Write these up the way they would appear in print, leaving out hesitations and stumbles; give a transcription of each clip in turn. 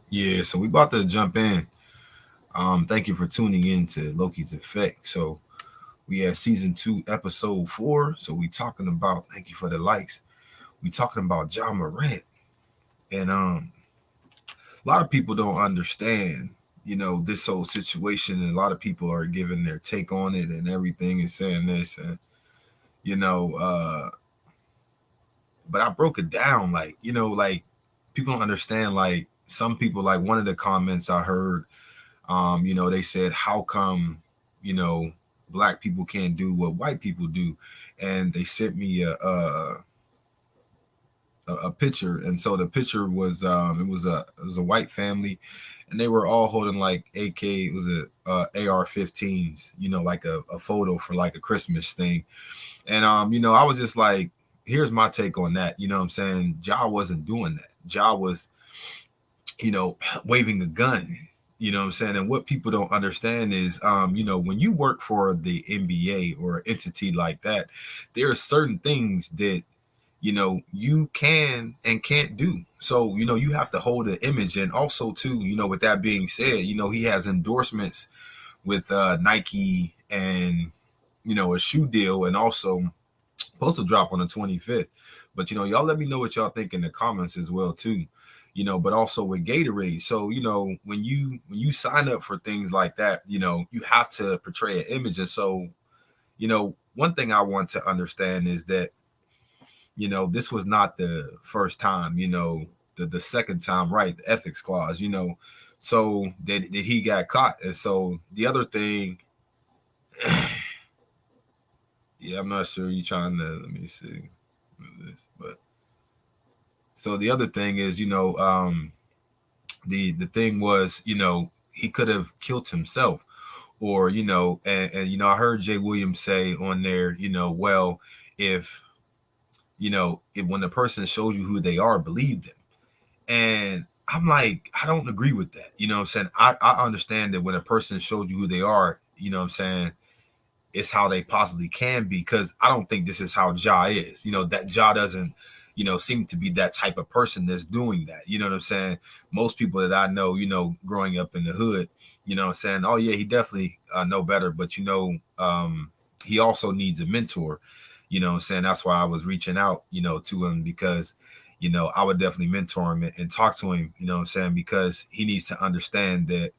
Yeah, so we about to jump in. Thank you for tuning in to Loki's Effect. So we had season 2, episode 4. So we talking about thank you for the likes. We talking about Ja Morant. And a lot of people don't understand, this whole situation, and a lot of people are giving their take on it and everything and saying this and you know, uh but I broke it down like people don't understand like some people like one of the comments I heard. They said, how come, you know, black people can't do what white people do? And they sent me a picture. And so the picture was, it was a white family, and they were all holding like AK, it was a AR-15s, like a photo for like a Christmas thing. And, I was just like, here's my take on that. You know what I'm saying? Ja wasn't doing that. Ja was, you know, waving a gun. You know what I'm saying? And what people don't understand is, when you work for the NBA or an entity like that, there are certain things that, you can and can't do. So, you have to hold an image. And also, too, with that being said, he has endorsements with Nike and, a shoe deal, and also supposed to drop on the 25th. But y'all let me know what y'all think in the comments as well too. But also with Gatorade. So, when you sign up for things like that, you have to portray an image. And so, one thing I want to understand is that, this was not the first time, the second time, right? The ethics clause, so that he got caught. And so the other thing, yeah, I'm not sure you trying to let me see this, but so the other thing is, the thing was, he could have killed himself, or and I heard Jay Williams say on there, well, if if when the person shows you who they are, believe them. And I'm like, I don't agree with that. You know what I'm saying? I understand that when a person shows you who they are, what I'm saying, it's how they possibly can be, because I don't think this is how Ja is. That Ja doesn't, seem to be that type of person that's doing that. You know what I'm saying? Most people that I know, growing up in the hood, what I'm saying, oh yeah, he definitely know better, but he also needs a mentor. What I'm saying? That's why I was reaching out, to him, because I would definitely mentor him and talk to him, what I'm saying, because he needs to understand that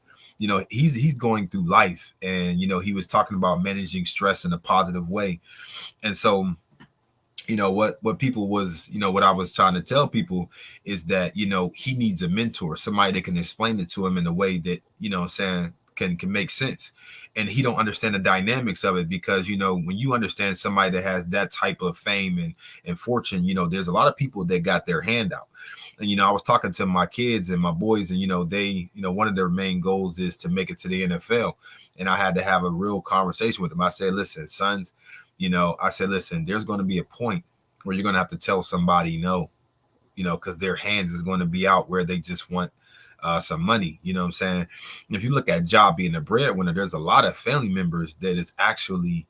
he's going through life, and he was talking about managing stress in a positive way. And so what people was, what I was trying to tell people is that he needs a mentor, somebody that can explain it to him in a way that I'm saying can make sense. And he don't understand the dynamics of it, because when you understand somebody that has that type of fame and fortune, there's a lot of people that got their hand out. And I was talking to my kids and my boys, and they, one of their main goals is to make it to the NFL. And I had to have a real conversation with them. I said, listen, sons, I said, listen, there's going to be a point where you're going to have to tell somebody no, because their hands is going to be out where they just want some money. You know what I'm saying? And if you look at Ja being a breadwinner, there's a lot of family members that is actually,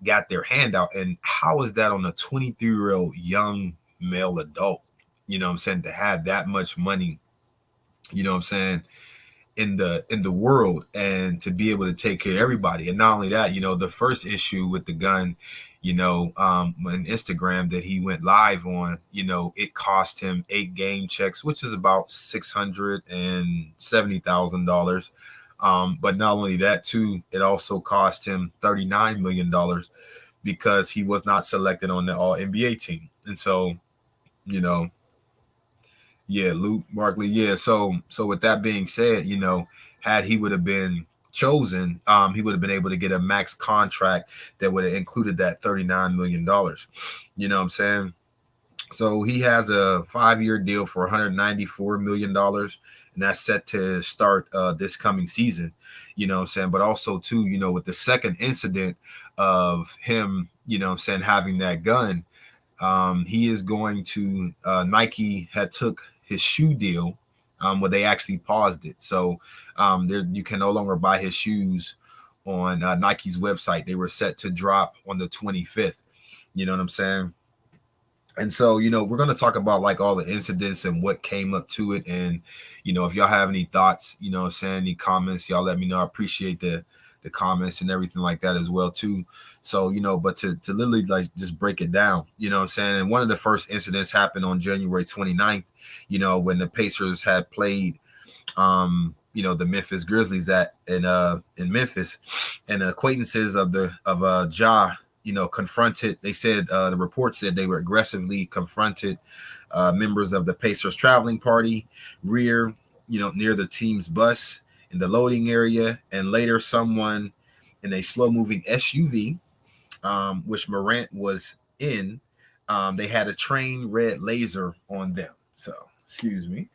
got their hand out. And how is that on a 23-year-old young male adult? You know what I'm saying? To have that much money, what I'm saying, in the world, and to be able to take care of everybody. And not only that, the first issue with the gun, on Instagram that he went live on, it cost him 8 game checks, which is about $670,000. But not only that too, it also cost him $39 million because he was not selected on the all NBA team. And so, you know, yeah, Luke Barkley. Yeah. So with that being said, had he would have been chosen, he would have been able to get a max contract that would have included that $39 million. You know what I'm saying? So he has a 5-year deal for $194 million, and that's set to start this coming season. You know what I'm saying? But also too, with the second incident of him, what I'm saying, having that gun, he is going to Nike had took his shoe deal, where they actually paused it. So there you can no longer buy his shoes on Nike's website. They were set to drop on the 25th. You know what I'm saying? And so, we're going to talk about like all the incidents and what came up to it. And, if y'all have any thoughts, saying any comments, y'all let me know. I appreciate the comments and everything like that as well too. So, but to literally like just break it down, what I'm saying? And one of the first incidents happened on January 29th, when the Pacers had played the Memphis Grizzlies in Memphis, and acquaintances of Ja, confronted. They said the report said they were aggressively confronted members of the Pacers traveling party rear, near the team's bus in the loading area, and later someone in a slow moving SUV, which Morant was in. They had a train red laser on them. So, excuse me.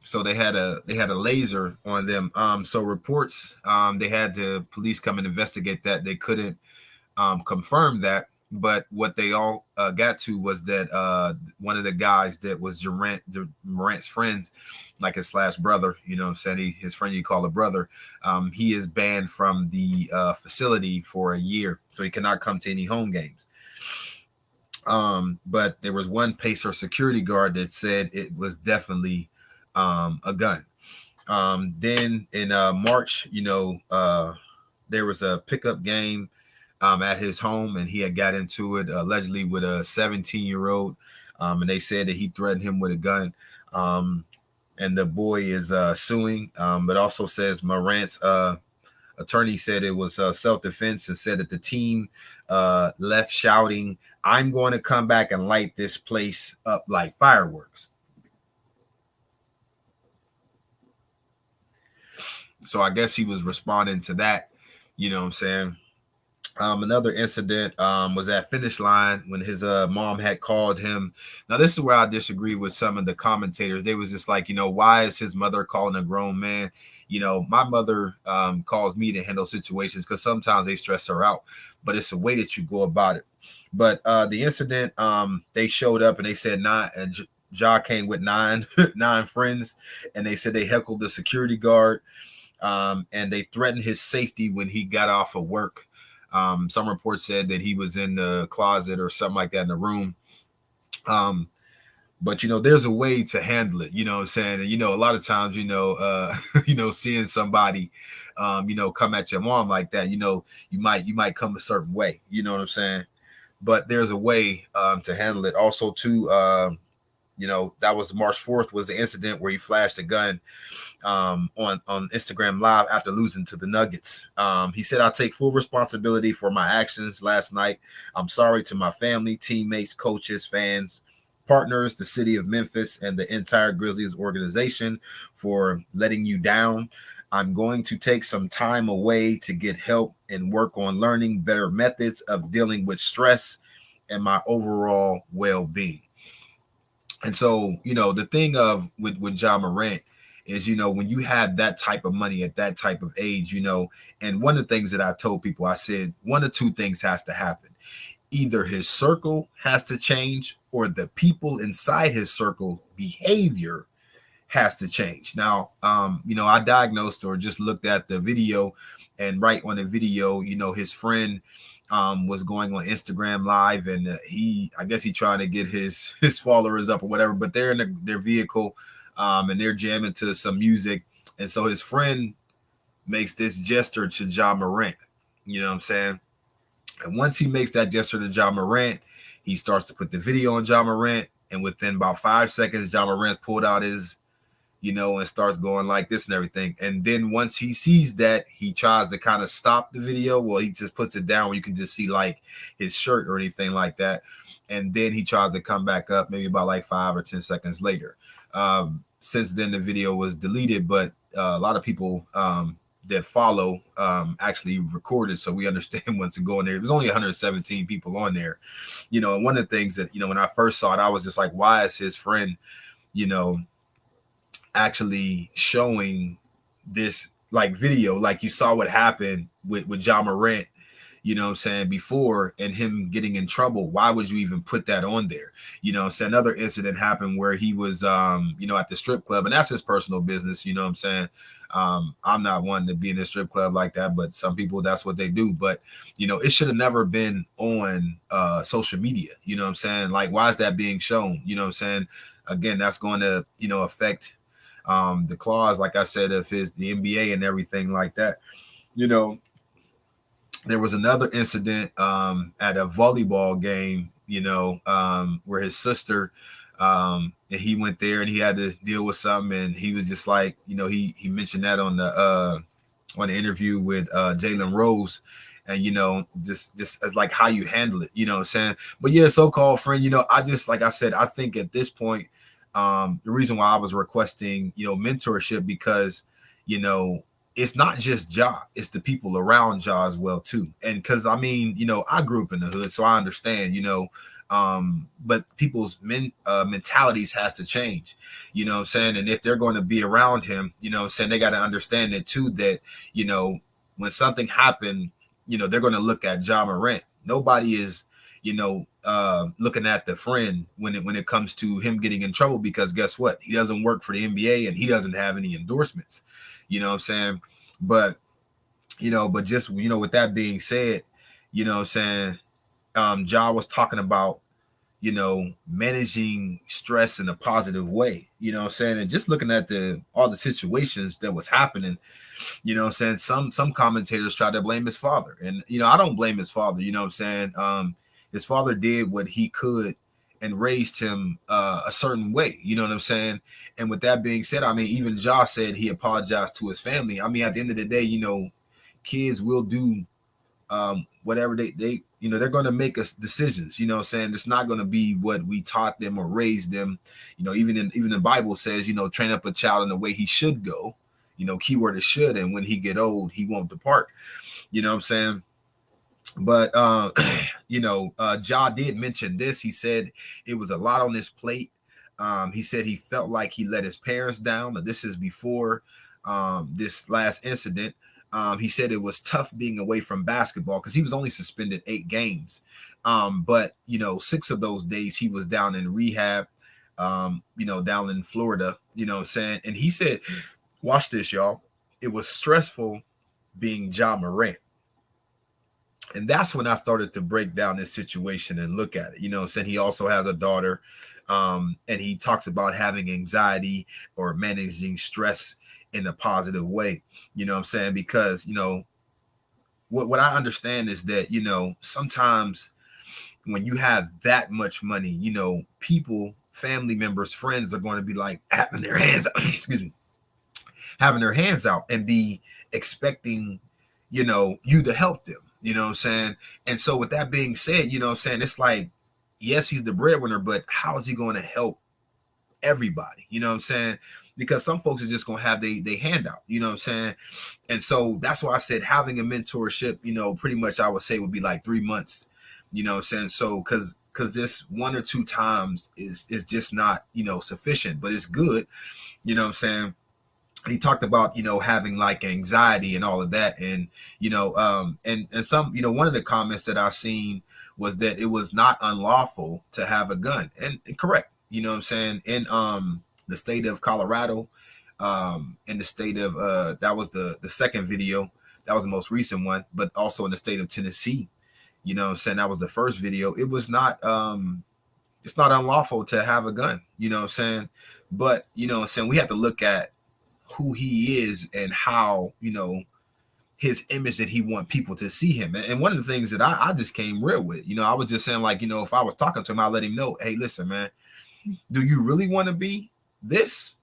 So they had a laser on them. So reports, they had the police come and investigate that. They couldn't confirm that, but what they all got to was that one of the guys that was Morant's friends, like his slash brother, what I'm saying, his friend you call a brother, he is banned from the facility for a year, so he cannot come to any home games. But there was one Pacer security guard that said it was definitely a gun. Then in March, there was a pickup game at his home, and he had got into it allegedly with a 17-year-old, and they said that he threatened him with a gun. And the boy is suing, but also says Morant's attorney said it was self-defense, and said that the team left shouting, "I'm going to come back and light this place up like fireworks." So I guess he was responding to that, you know what I'm saying? Another incident was at finish line when his mom had called him. Now, this is where I disagree with some of the commentators. They was just like, why is his mother calling a grown man? My mother calls me to handle situations because sometimes they stress her out, but it's a way that you go about it. But the incident, they showed up and they said nine. Ja came with nine friends, and they said they heckled the security guard, and they threatened his safety when he got off of work. Some reports said that he was in the closet or something like that in the room. But there's a way to handle it, you know what I'm saying? And a lot of times, seeing somebody come at your mom like that, you might come a certain way, you know what I'm saying? But there's a way to handle it. Also, too, that was March 4th was the incident where he flashed a gun on Instagram Live after losing to the Nuggets. He said, "I take full responsibility for my actions last night. I'm sorry to my family, teammates, coaches, fans, partners, the city of Memphis, and the entire Grizzlies organization for letting you down. I'm going to take some time away to get help and work on learning better methods of dealing with stress and my overall well-being." And so, the thing of with Ja Morant is, when you have that type of money at that type of age, and one of the things that I told people, I said, one of two things has to happen. Either his circle has to change, or the people inside his circle behavior has to change. Now, I diagnosed or just looked at the video, and right on the video, his friend was going on Instagram Live, and I guess he trying to get his followers up or whatever. But they're in their vehicle, and they're jamming to some music, and so his friend makes this gesture to Ja Morant. You know what I'm saying? And once he makes that gesture to Ja Morant, he starts to put the video on Ja Morant, and within about 5 seconds, Ja Morant pulled out his and starts going like this and everything. And then once he sees that, he tries to kind of stop the video. Well, he just puts it down where you can just see like his shirt or anything like that. And then he tries to come back up maybe about like 5 or 10 seconds later. Since then, the video was deleted, but a lot of people that follow actually recorded. So we understand once it go in there. There's only 117 people on there. And one of the things that, when I first saw it, I was just like, why is his friend, actually showing this like video, like you saw what happened with Ja Morant, you know what I'm saying, before, and him getting in trouble, why would you even put that on there? You know what I'm saying? Another incident happened where he was, you know, at the strip club, and that's his personal business, you know what I'm saying? I'm not one to be in a strip club like that, but some people, that's what they do. But, you know, it should have never been on social media, you know what I'm saying? Like, why is that being shown? You know what I'm saying? Again, that's going to, you know, affect the clause, like I said, of the NBA and everything like that. You know, there was another incident at a volleyball game, you know, where his sister, and he went there and he had to deal with something, and he was just like, you know, he mentioned that on the interview with Jalen Rose, and you know, just as like how you handle it, you know what I'm saying? But yeah, so-called friend, you know, I just, like I said, I think at this point, the reason why I was requesting, you know, mentorship, because, you know, it's not just Ja, it's the people around Ja as well too. And because I mean, you know, I grew up in the hood, so I understand, you know, but people's mentalities has to change, you know what I'm saying? And if they're going to be around him, you know what I'm saying, they got to understand it too, that, you know, when something happened, you know, they're going to look at Ja Morant. Nobody is, you know, looking at the friend when it comes to him getting in trouble, because guess what? He doesn't work for the NBA and he doesn't have any endorsements. You know what I'm saying? But, you know, but just, you know, with that being said, you know what I'm saying, Ja was talking about, you know, managing stress in a positive way, you know what I'm saying? And just looking at all the situations that was happening, you know what I'm saying, some commentators try to blame his father. And, you know, I don't blame his father, you know what I'm saying? His father did what he could and raised him a certain way, you know what I'm saying? And with that being said, I mean, even Ja said he apologized to his family. I mean, at the end of the day, you know, kids will do whatever they you know, they're going to make us decisions, you know what I'm saying? It's not going to be what we taught them or raised them. You know, even the Bible says, you know, train up a child in the way he should go. You know, keyword is should, and when he get old, he won't depart. You know what I'm saying? But you know, Ja did mention this. He said it was a lot on his plate. He said he felt like he let his parents down. But this is before this last incident. He said it was tough being away from basketball because he was only suspended 8 games. But you know, 6 of those days he was down in rehab. You know, down in Florida. You know what I'm saying? And he said, watch this, y'all. It was stressful being Ja Morant. And that's when I started to break down this situation and look at it. You know what I'm saying? He also has a daughter. And he talks about having anxiety or managing stress in a positive way. You know what I'm saying? Because, you know, what I understand is that, you know, sometimes when you have that much money, you know, people, family members, friends are going to be like having their hands, excuse me, having their hands out and be expecting, you know, you to help them. You know what I'm saying? And so with that being said, you know what I'm saying, it's like, yes, he's the breadwinner, but how is he going to help everybody? You know what I'm saying? Because some folks are just gonna have they handout, you know what I'm saying? And so that's why I said having a mentorship, you know, pretty much I would say would be like 3 months, you know what I'm saying? So because just 1 or 2 times is just not, you know, sufficient, but it's good, you know what I'm saying? He talked about, you know, having like anxiety and all of that. And, you know, and some, you know, one of the comments that I seen was that it was not unlawful to have a gun. And correct, you know what I'm saying? In the state of Colorado, in the state of that was the second video, that was the most recent one, but also in the state of Tennessee, you know what I'm saying, that was the first video. It was not it's not unlawful to have a gun, you know what I'm saying? But you know what I'm saying, we have to look at who he is and how, you know, his image that he want people to see him. And one of the things that I just came real with, you know, I was just saying, like, you know, if I was talking to him, I'd let him know, hey, listen, man, do you really want to be this?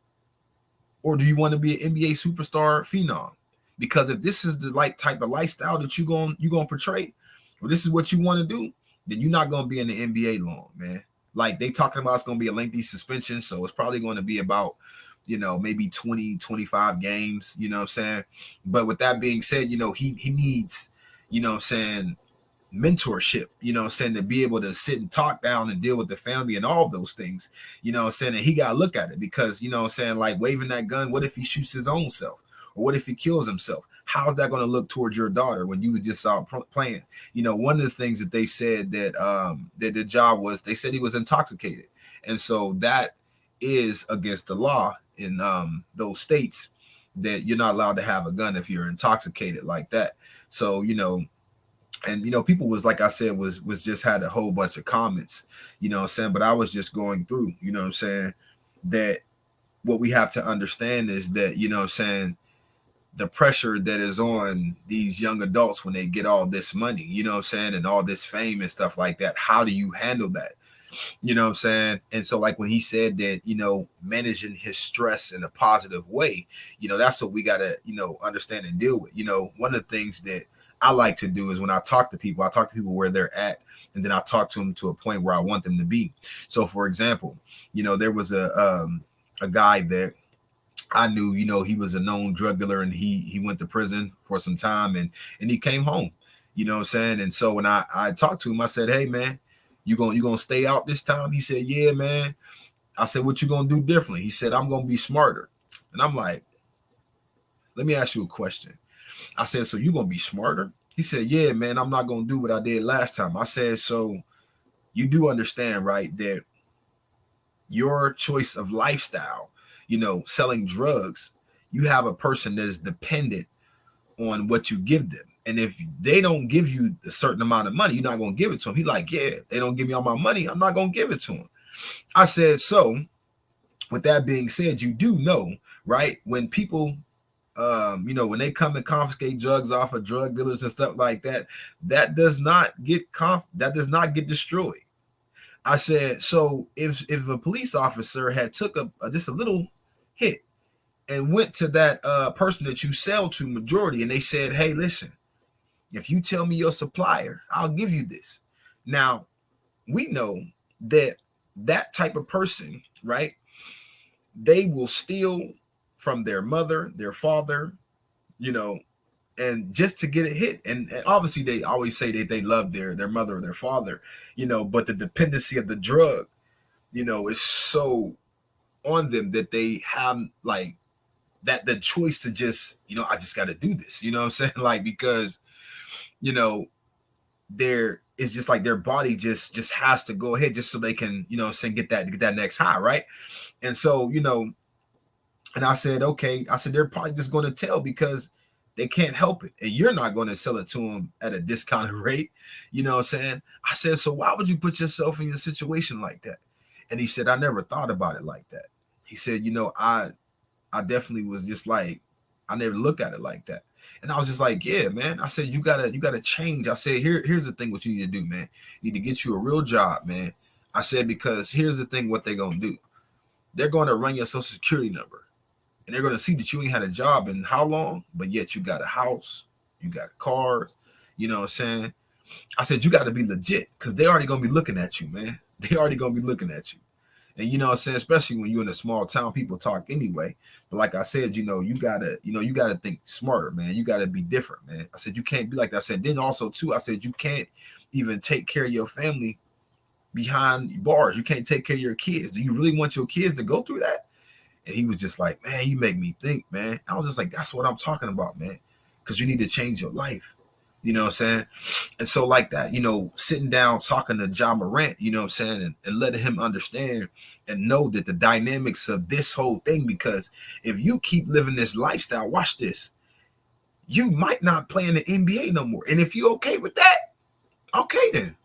Or do you want to be an NBA superstar phenom? Because if this is the like type of lifestyle that you gonna portray, or this is what you want to do, then you're not gonna be in the NBA long, man. Like they talking about, it's gonna be a lengthy suspension, so it's probably going to be about, you know, maybe 20, 25 games, you know what I'm saying? But with that being said, you know, he needs, you know what I'm saying, mentorship, you know what I'm saying, to be able to sit and talk down and deal with the family and all those things, you know what I'm saying? And he got to look at it because, you know what I'm saying, like waving that gun, what if he shoots his own self? Or what if he kills himself? How's that going to look towards your daughter when you were just out playing? You know, one of the things that they said that the job was, they said he was intoxicated, and so that is against the law in those states, that you're not allowed to have a gun if you're intoxicated like that. So, you know, and you know, people was, like I said, was just had a whole bunch of comments, you know what I'm saying? But I was just going through, you know what I'm saying, that what we have to understand is that, you know what I'm saying, the pressure that is on these young adults when they get all this money, you know what I'm saying, and all this fame and stuff like that. How do you handle that? You know what I'm saying? And so, like, when he said that, you know, managing his stress in a positive way, you know, that's what we got to, you know, understand and deal with. You know, one of the things that I like to do is when I talk to people, I talk to people where they're at, and then I talk to them to a point where I want them to be. So, for example, you know, there was a guy that I knew, you know, he was a known drug dealer, and he went to prison for some time, and he came home, you know what I'm saying? And so when I talked to him, I said, "Hey man, you gonna stay out this time?" He said, "Yeah, man." I said, "What you gonna do differently?" He said, "I'm gonna be smarter." And I'm like, "Let me ask you a question." I said, "So you gonna be smarter?" He said, "Yeah, man, I'm not gonna do what I did last time." I said, "So you do understand, right, that your choice of lifestyle, you know, selling drugs, you have a person that is dependent on what you give them. And if they don't give you a certain amount of money, you're not going to give it to them." He like, "Yeah, they don't give me all my money, I'm not going to give it to them." I said, "So with that being said, you do know, right, when people, you know, when they come and confiscate drugs off of drug dealers and stuff like that, that does not get that does not get destroyed." I said, "So if a police officer had took a just a little hit and went to that person that you sell to majority, and they said, 'Hey, listen, if you tell me your supplier, I'll give you this.'" Now, we know that that type of person, right, they will steal from their mother, their father, you know, and just to get a hit. And obviously they always say that they love their mother or their father, you know, but the dependency of the drug, you know, is so on them that they have like that the choice to just, you know, I just got to do this, you know what I'm saying? Like, because, you know, there it's just like their body just has to go ahead just so they can, you know what I'm saying, get that next high, right? And so, you know, and I said, okay, I said, they're probably just going to tell because they can't help it. And you're not going to sell it to them at a discounted rate. You know what I'm saying? I said, "So why would you put yourself in a situation like that?" And he said, "I never thought about it like that." He said, "You know, I definitely was just like, I never look at it like that." And I was just like, "Yeah, man." I said, you gotta change." I said, here's the thing, what you need to do, man. You need to get you a real job, man. I said, because here's the thing, what they're gonna do. They're gonna run your social security number, and they're gonna see that you ain't had a job in how long, but yet you got a house, you got cars, you know what I'm saying? I said, you gotta be legit, because they already gonna be looking at you, man. They already gonna be looking at you. And you know what I'm saying, especially when you're in a small town, people talk anyway. But like I said, you gotta think smarter, man. You gotta be different, man. I said, you can't be like that. I said, then also too, I said, you can't even take care of your family behind bars. You can't take care of your kids. Do you really want your kids to go through that? And he was just like, "Man, you make me think, man." I was just like, "That's what I'm talking about, man. Because you need to change your life." You know what I'm saying? And so, like that, you know, sitting down talking to Ja Morant, you know what I'm saying, and letting him understand and know that the dynamics of this whole thing, because if you keep living this lifestyle, watch this, you might not play in the NBA no more. And if you're okay with that, okay then.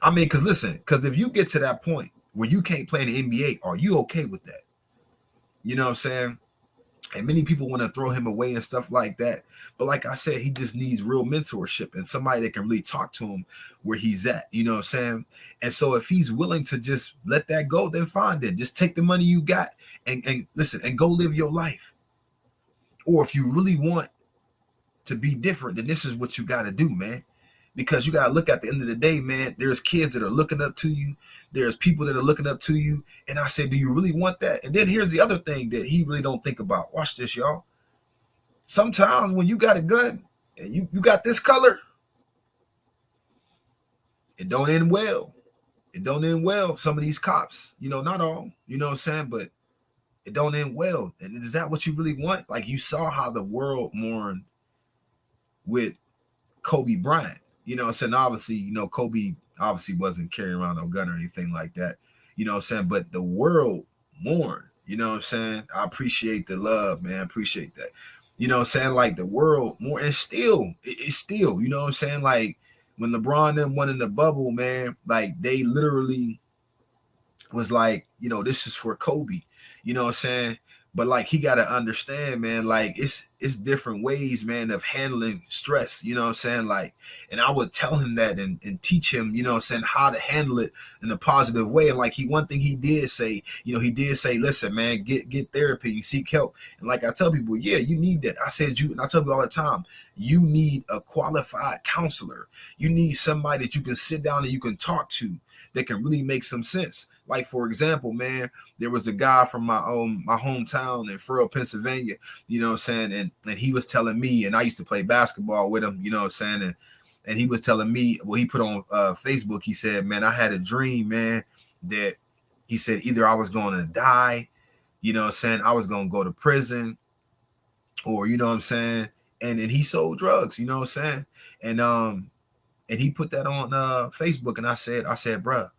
I mean, because listen, because if you get to that point where you can't play in the NBA, are you okay with that? You know what I'm saying? And many people want to throw him away and stuff like that. But like I said, he just needs real mentorship and somebody that can really talk to him where he's at. You know what I'm saying? And so if he's willing to just let that go, then fine. Then just take the money you got and listen and go live your life. Or if you really want to be different, then this is what you got to do, man. Because you got to look at the end of the day, man. There's kids that are looking up to you. There's people that are looking up to you. And I said, do you really want that? And then here's the other thing that he really don't think about. Watch this, y'all. Sometimes when you got a gun and you got this color, it don't end well. It don't end well. Some of these cops, you know, not all, you know what I'm saying, but it don't end well. And is that what you really want? Like, you saw how the world mourned with Kobe Bryant. You know what I'm saying? Obviously, Kobe obviously wasn't carrying around no gun or anything like that. You know what I'm saying? But the world mourned. You know what I'm saying? I appreciate the love, man. Appreciate that. You know what I'm saying? Like, the world more, and still, it's still, you know what I'm saying? Like, when LeBron them won in the bubble, man, like, they literally was like, this is for Kobe. You know what I'm saying? But like, he got to understand, man, like, it's different ways, man, of handling stress. You know what I'm saying? Like, and I would tell him that, and teach him, you know what I'm saying, how to handle it in a positive way. And like, one thing he did say, he did say, listen, man, get therapy, you seek help. And like, I tell people, yeah, you need that. I said, and I tell people all the time, you need a qualified counselor. You need somebody that you can sit down and you can talk to, that can really make some sense. Like, for example, man, there was a guy from my hometown in Furrow, Pennsylvania, you know what I'm saying? And he was telling me, and I used to play basketball with him, you know what I'm saying? And he was telling me, well, he put on Facebook, he said, man, I had a dream, man, that he said either I was going to die, you know what I'm saying, I was going to go to prison, or, you know what I'm saying? And he sold drugs, you know what I'm saying? And he put that on Facebook, and I said, bruh,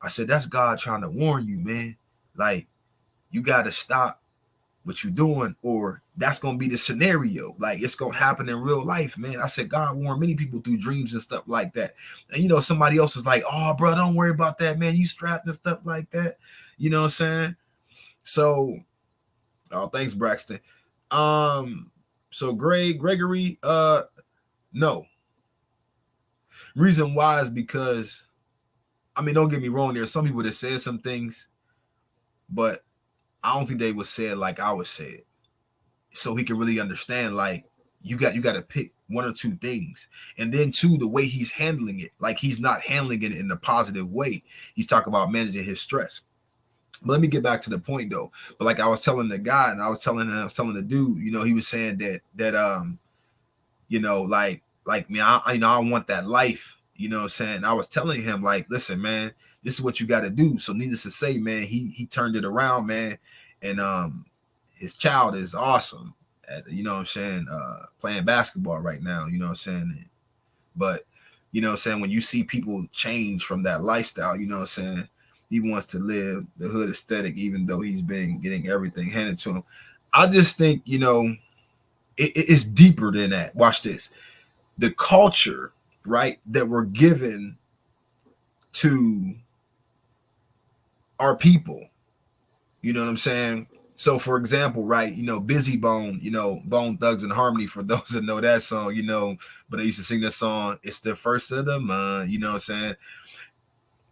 I said, that's God trying to warn you, man. Like, you got to stop what you're doing, or that's going to be the scenario. Like, it's going to happen in real life, man. I said, God warned many people through dreams and stuff like that. And, somebody else was like, oh, bro, don't worry about that, man. You strapped and stuff like that. You know what I'm saying? So, oh, thanks, Braxton. So Gregory, no. Reason why is because, I mean, don't get me wrong, there's some people that said some things, but I don't think they would say it like I would say it. So he can really understand, like, you got to pick one or two things. And then two, the way he's handling it, like, he's not handling it in a positive way. He's talking about managing his stress. But let me get back to the point though. But like, I was telling the guy, and I was telling the dude, he was saying that like me, I want that life, you know what I'm saying? I was telling him, like, listen, man, this is what you got to do. So needless to say, man, he turned it around, man. And his child is awesome at, you know what I'm saying, playing basketball right now, you know what I'm saying? But, you know what I'm saying, when you see people change from that lifestyle, you know what I'm saying, he wants to live the hood aesthetic, even though he's been getting everything handed to him. I just think, it's deeper than that. Watch this. The culture, right, that we're given to our people, you know what I'm saying? So, for example, right, Busy Bone, Bone Thugs and Harmony, for those that know that song, but I used to sing that song, it's the first of the month, you know what I'm saying?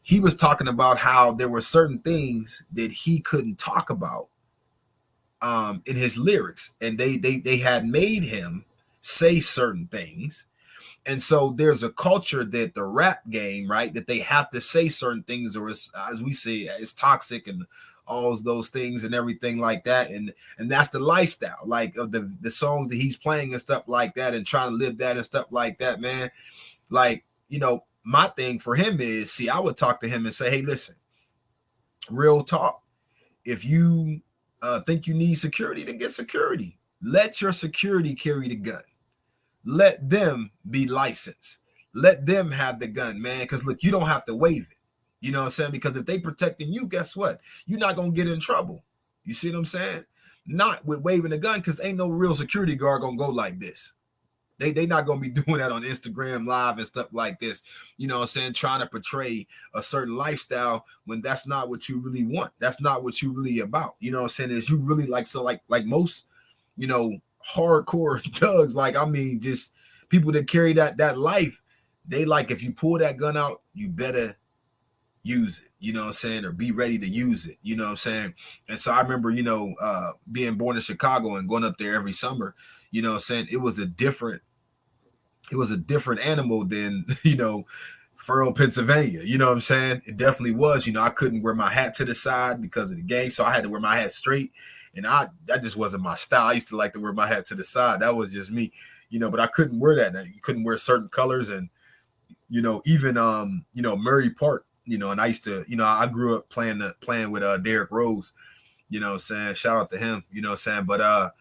He was talking about how there were certain things that he couldn't talk about in his lyrics, and they had made him say certain things. And so there's a culture that the rap game, right, that they have to say certain things, or it's, as we say, it's toxic and all those things and everything like that. And that's the lifestyle, like, of the songs that he's playing and stuff like that, and trying to live that and stuff like that, man. Like, my thing for him is, see, I would talk to him and say, hey, listen, real talk. If you think you need security, then get security. Let your security carry the gun. Let them be licensed. Let them have the gun, man. Because look, you don't have to waive it. You know what I'm saying? Because if they protecting you, guess what? You're not going to get in trouble. You see what I'm saying? Not with waving the gun, because ain't no real security guard going to go like this. They not going to be doing that on Instagram Live and stuff like this. You know what I'm saying? Trying to portray a certain lifestyle when that's not what you really want. That's not what you really about. You know what I'm saying? Is you really like, so like most, hardcore thugs, like, I mean, just people that carry that life, they like, if you pull that gun out, you better use it, you know what I'm saying, or be ready to use it, you know what I'm saying. And so I remember, being born in Chicago and going up there every summer, you know what I'm saying, it was a different animal than, Furrow, Pennsylvania, you know what I'm saying. It definitely was. I couldn't wear my hat to the side because of the gang, so I had to wear my hat straight. And that just wasn't my style. I used to like to wear my hat to the side. That was just me, but I couldn't wear that. You couldn't wear certain colors. And, even, Murray Park, and I used to, I grew up playing with Derrick Rose, You know what I'm saying? Shout out to him, you know what I'm saying? But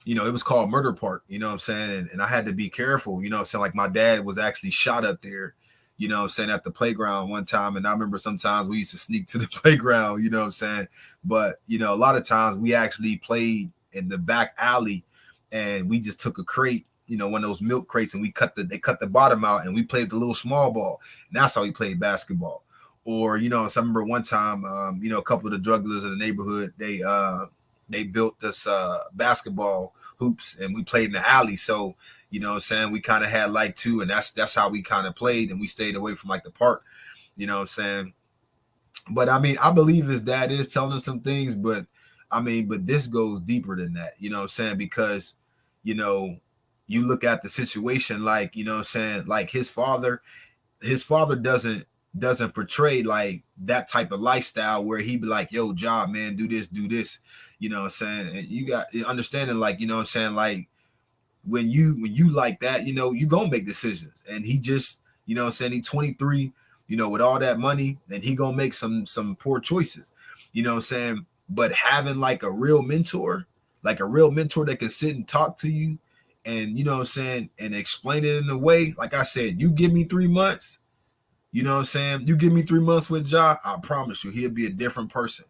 it was called Murder Park, you know what I'm saying? And I had to be careful, you know what I'm saying? Like my dad was actually shot up there, you know what I'm saying, at the playground one time. And I remember sometimes we used to sneak to the playground, you know what I'm saying? But, a lot of times we actually played in the back alley and we just took a crate, one of those milk crates, and they cut the bottom out and we played the little small ball. And that's how we played basketball. Or, so I remember one time, a couple of the drug dealers in the neighborhood, they built this basketball hoops and we played in the alley. So, you know what I'm saying, we kind of had like two, and that's how we kind of played, and we stayed away from like the park, you know what I'm saying? But I mean, I believe his dad is telling him some things, but I mean, but this goes deeper than that, you know what I'm saying? Because, you know, you look at the situation like, you know what I'm saying, like his father doesn't portray like that type of lifestyle where he be like, yo, job, man, do this, you know what I'm saying? And you got understanding, like, you know what I'm saying, like when you like that, you gonna make decisions. And he just, you know what I'm saying, he 23, with all that money, and he gonna make some poor choices, you know what I'm saying? But having like a real mentor that can sit and talk to you, and you know what I'm saying, and explain it in a way, like I said, you give me 3 months, you know what I'm saying? You give me 3 months with Ja, I promise you, he'll be a different person.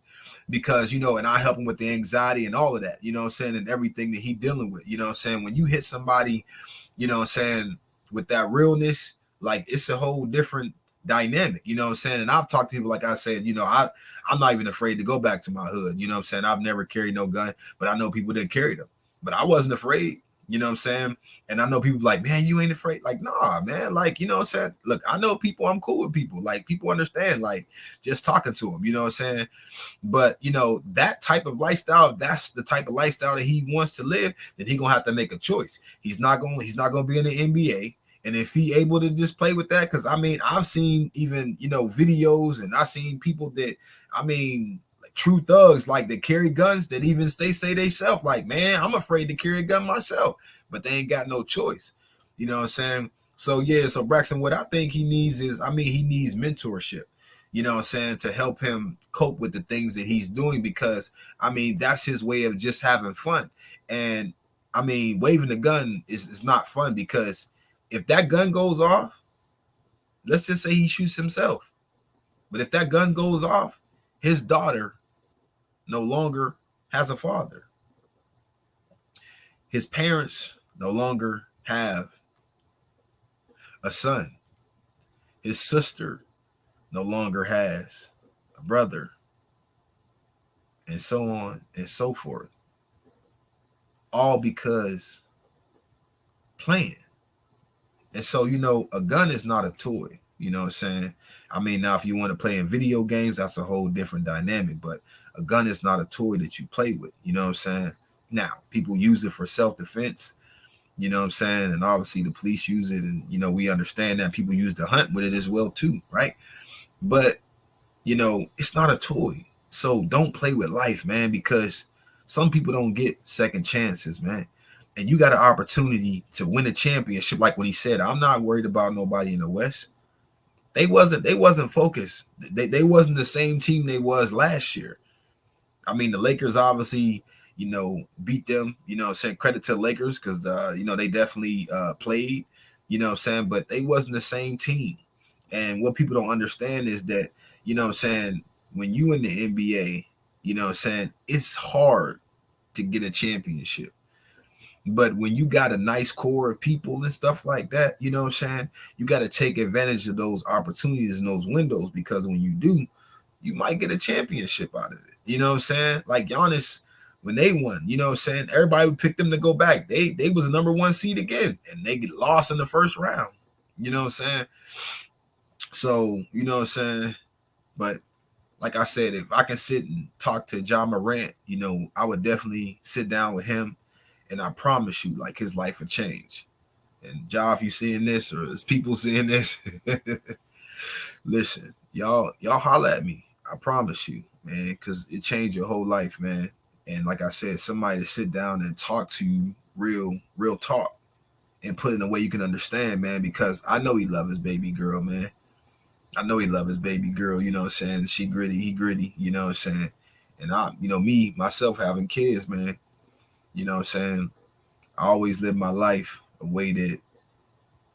Because, and I help him with the anxiety and all of that, you know what I'm saying, and everything that he dealing with, you know what I'm saying? When you hit somebody, you know what I'm saying, with that realness, like it's a whole different dynamic, you know what I'm saying? And I've talked to people, like I said, I'm not even afraid to go back to my hood, you know what I'm saying? I've never carried no gun, but I know people that carry them. But I wasn't afraid, you know what I'm saying? And I know people like, man, you ain't afraid. Like, nah, man. Like, you know what I'm saying? Look, I know people, I'm cool with people. Like, people understand, like, just talking to them, you know what I'm saying? But, that type of lifestyle, if that's the type of lifestyle that he wants to live, then he gonna have to make a choice. He's not gonna be in the NBA. And if he able to just play with that, because I mean, I've seen even, videos, and I've seen people that, I mean, like true thugs, like that carry guns, that even say they self, like, man, I'm afraid to carry a gun myself, but they ain't got no choice. You know what I'm saying? So yeah, so Braxton, what I think he needs is, I mean, he needs mentorship, you know what I'm saying, to help him cope with the things that he's doing, because I mean, that's his way of just having fun. And I mean, waving the gun is not fun, because if that gun goes off, let's just say he shoots himself. But if that gun goes off, his daughter no longer has a father. His parents no longer have a son. His sister no longer has a brother, and so on and so forth. All because playing. And so, a gun is not a toy. You know what I'm saying? I mean, now if you want to play in video games, that's a whole different dynamic. But a gun is not a toy that you play with. You know what I'm saying? Now, people use it for self-defense. You know what I'm saying? And obviously the police use it. And, we understand that people use to hunt with it as well too, right? But, it's not a toy. So don't play with life, man, because some people don't get second chances, man. And you got an opportunity to win a championship. Like when he said, I'm not worried about nobody in the West. They wasn't focused. They wasn't the same team they was last year. I mean, the Lakers obviously, beat them, saying credit to the Lakers, because they definitely played, what I'm saying, but they wasn't the same team. And what people don't understand is that, what I'm saying, when you in the NBA, what I'm saying, it's hard to get a championship. But when you got a nice core of people and stuff like that, what I'm saying, you got to take advantage of those opportunities and those windows, because when you do, you might get a championship out of it. You know what I'm saying? Like Giannis, when they won, what I'm saying, everybody would pick them to go back. They was the number one seed again, and they get lost in the first round. You know what I'm saying? So, what I'm saying? But like I said, if I can sit and talk to Ja Morant, I would definitely sit down with him, and I promise you, like, his life would change. And Ja, if you seeing this, or there's people seeing this, listen, y'all holler at me. I promise you, man, because it changed your whole life, man. And like I said, somebody to sit down and talk to you real talk, and put it in a way you can understand, man, because I know he love his baby girl, man. I know he love his baby girl, you know what I'm saying? She gritty, he gritty, you know what I'm saying? And I, me myself having kids, man, what I'm saying, I always live my life a way that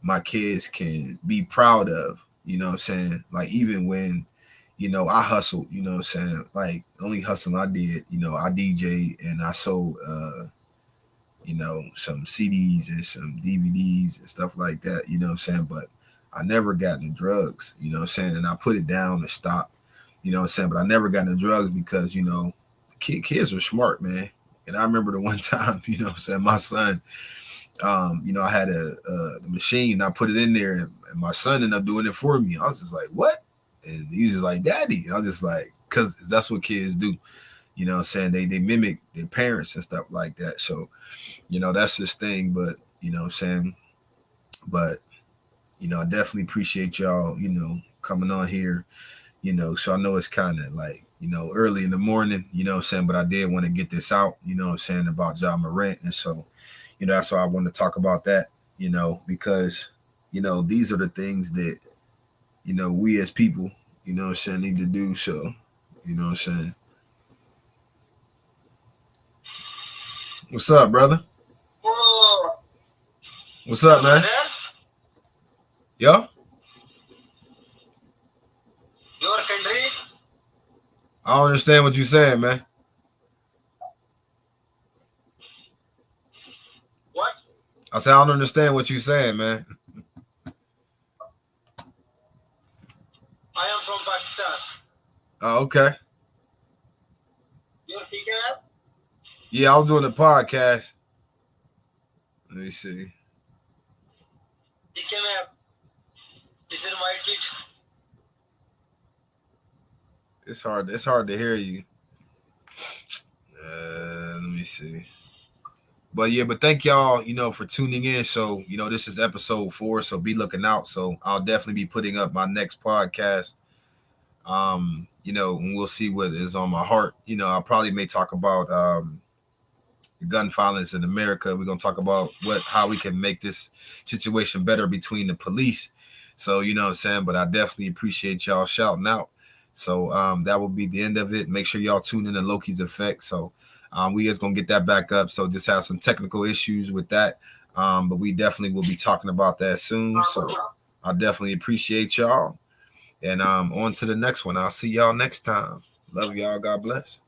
my kids can be proud of, what I'm saying? Like even when, I hustled, what I'm saying? Like only hustling I did, I DJ and I sold some CDs and some DVDs and stuff like that, what I'm saying? But I never got into drugs, what I'm saying? And I put it down and stopped, what I'm saying? But I never got into drugs because, kids are smart, man. And I remember the one time, what I'm saying, my son, I had a machine. I put it in there, and my son ended up doing it for me. I was just like, "What?" And he was just like, "Daddy." I was just like, "Cause that's what kids do." What I'm saying, they mimic their parents and stuff like that. So, that's his thing. But what I'm saying, but I definitely appreciate y'all. Coming on here. So I know it's kind of like early in the morning. What I'm saying, but I did want to get this out. What I'm saying about Ja Morant, and so that's why I want to talk about that, because, these are the things that, we as people, what I'm saying, need to do. So, what I'm saying? What's up, brother? What's up, man? Yeah? Your country? I don't understand what you're saying, man. What? I said, I don't understand what you're saying, man. I am from Pakistan. Oh, okay. You're PKF? Yeah, I was doing a podcast. Let me see. PKF. Is it my kid? It's hard to hear you. Let me see. But yeah, but thank y'all, for tuning in. So, this is episode 4, so be looking out. So I'll definitely be putting up my next podcast. And we'll see what is on my heart. I probably may talk about gun violence in America. We're gonna talk about how we can make this situation better between the police. So what I'm saying, but I definitely appreciate y'all shouting out. So that will be the end of it. Make sure y'all tune in to Lokey's Effect. So we just gonna get that back up. So just have some technical issues with that. But we definitely will be talking about that soon. So I definitely appreciate y'all. And on to the next one. I'll see y'all next time. Love y'all. God bless.